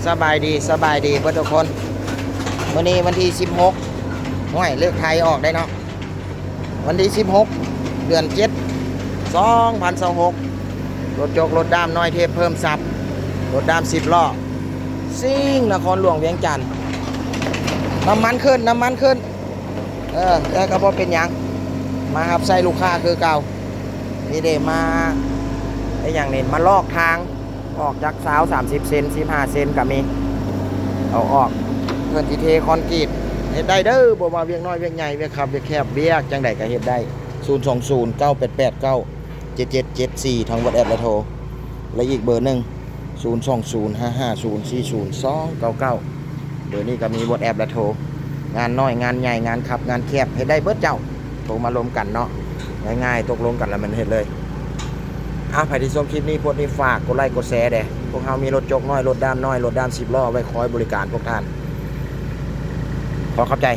สบายดีเพื่อนทุกคนวันนี้วันที่16ห่วยเลขไทยออกได้เนาะวันที่16เดือน7 2026รถจกรถดามน้อยเทพเพิ่มซับรถดาม10 ล้อซิ่งนครหลวงเวียงจันทร์น้ำมันขึ้นแต่ก็บ่เป็นหยังมาครับใส่ลูกค้าคือเก่านี่เดมาไอ้อย่างนี้มาลอกทางออกจากเสา30 เซน15 เซนก็มีเอาออกเพื่อนที่เทคอนกรีตเฮ็ดได้เด้อบ่ว่าเวียงน้อยเวียงใหญ่เวียงขับเวียงแคบเวียกจังไดก็เฮ็ดได้02098897774ทาง WhatsApp และโทรและอีกเบอร์หนึ่ง02055040299เบอร์นี้ก็มี WhatsApp และโทรงานน้อยงานใหญ่งานขับงานแคบเฮ็ดได้เบิดเจ้าโทรมารวมกันเนาะง่ายๆตกลงกันแล้วมันเฮ็ดเลยใครที่ชมคลิปนี้พวกนี้ฝากกดไลค์กดแชร์เด้พวกเรามีรถจกน้อยรถด้ามน้อยรถด้าม10 ล้อไว้คอยบริการพวกท่านขอขอบใจ